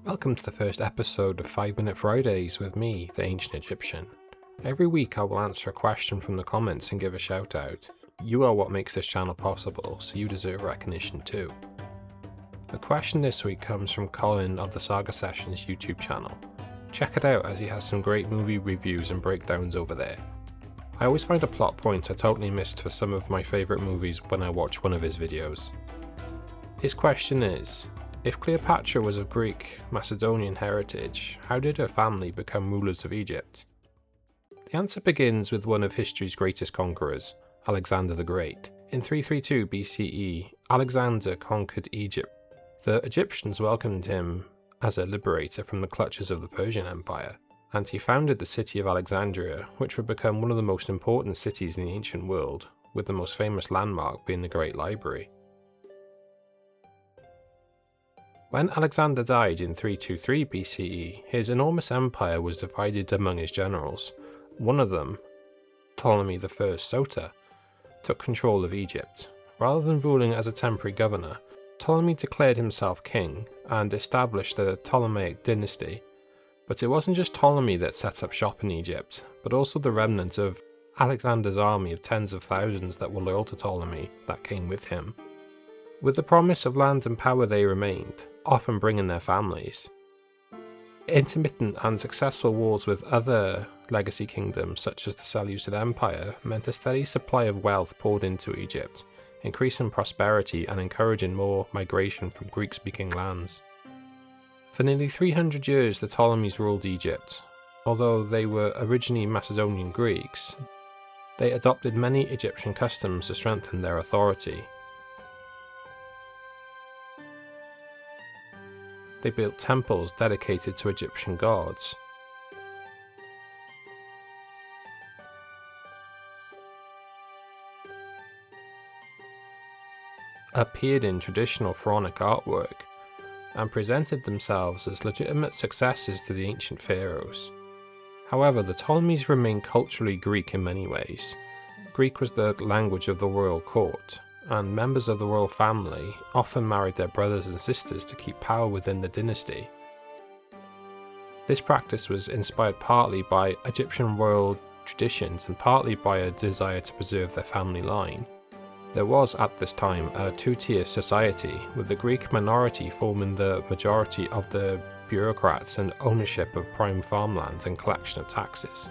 Welcome to the first episode of 5 Minute Fridays with me, the Ancient Egyptian. Every week I will answer a question from the comments and give a shout out. You are what makes this channel possible, so you deserve recognition too. The question this week comes from Colin of the Saga Sessions YouTube channel. Check it out as he has some great movie reviews and breakdowns over there. I always find a plot point I totally missed for some of my favourite movies when I watch one of his videos. His question is, if Cleopatra was of Greek Macedonian heritage, how did her family become rulers of Egypt? The answer begins with one of history's greatest conquerors, Alexander the Great. In 332 BCE, Alexander conquered Egypt. The Egyptians welcomed him as a liberator from the clutches of the Persian Empire, and he founded the city of Alexandria, which would become one of the most important cities in the ancient world, with the most famous landmark being the Great Library. When Alexander died in 323 BCE, his enormous empire was divided among his generals. One of them, Ptolemy I Sota, took control of Egypt. Rather than ruling as a temporary governor, Ptolemy declared himself king and established the Ptolemaic dynasty. But it wasn't just Ptolemy that set up shop in Egypt, but also the remnant of Alexander's army of tens of thousands that were loyal to Ptolemy that came with him. With the promise of land and power they remained, often bringing their families. Intermittent and successful wars with other legacy kingdoms such as the Seleucid Empire meant a steady supply of wealth poured into Egypt, increasing prosperity and encouraging more migration from Greek-speaking lands. For nearly 300 years the Ptolemies ruled Egypt. Although they were originally Macedonian Greeks, they adopted many Egyptian customs to strengthen their authority. They built temples dedicated to Egyptian gods. Appeared in traditional Pharaonic artwork, and presented themselves as legitimate successors to the ancient pharaohs. However, the Ptolemies remained culturally Greek in many ways. Greek was the language of the royal court, and members of the royal family often married their brothers and sisters to keep power within the dynasty. This practice was inspired partly by Egyptian royal traditions and partly by a desire to preserve their family line. There was at this time a two-tier society, with the Greek minority forming the majority of the bureaucrats and ownership of prime farmland and collection of taxes.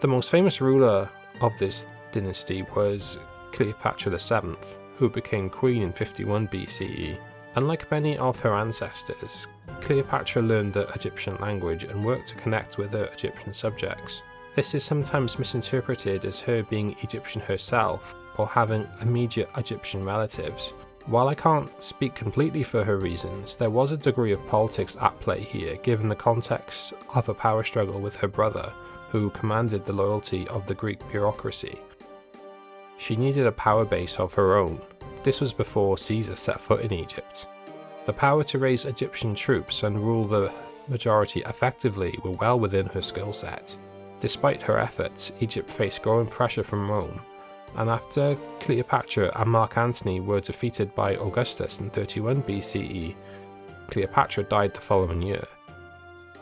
The most famous ruler of this dynasty was Cleopatra VII, who became queen in 51 BCE. Unlike many of her ancestors, Cleopatra learned the Egyptian language and worked to connect with her Egyptian subjects. This is sometimes misinterpreted as her being Egyptian herself or having immediate Egyptian relatives. While I can't speak completely for her reasons, there was a degree of politics at play here given the context of a power struggle with her brother, who commanded the loyalty of the Greek bureaucracy. She needed a power base of her own. This was before Caesar set foot in Egypt. The power to raise Egyptian troops and rule the majority effectively were well within her skill set. Despite her efforts, Egypt faced growing pressure from Rome, and after Cleopatra and Mark Antony were defeated by Augustus in 31 BCE, Cleopatra died the following year.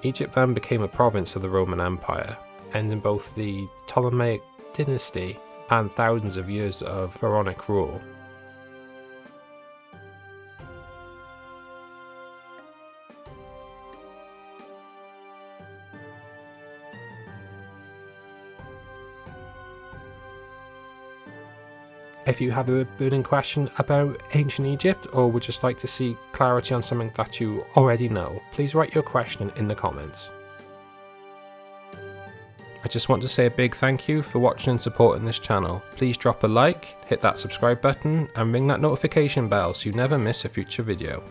Egypt then became a province of the Roman Empire, ending both the Ptolemaic dynasty and thousands of years of pharaonic rule. If you have a burning question about ancient Egypt or would just like to see clarity on something that you already know, please write your question in the comments. I just want to say a big thank you for watching and supporting this channel. Please drop a like, hit that subscribe button and ring that notification bell so you never miss a future video.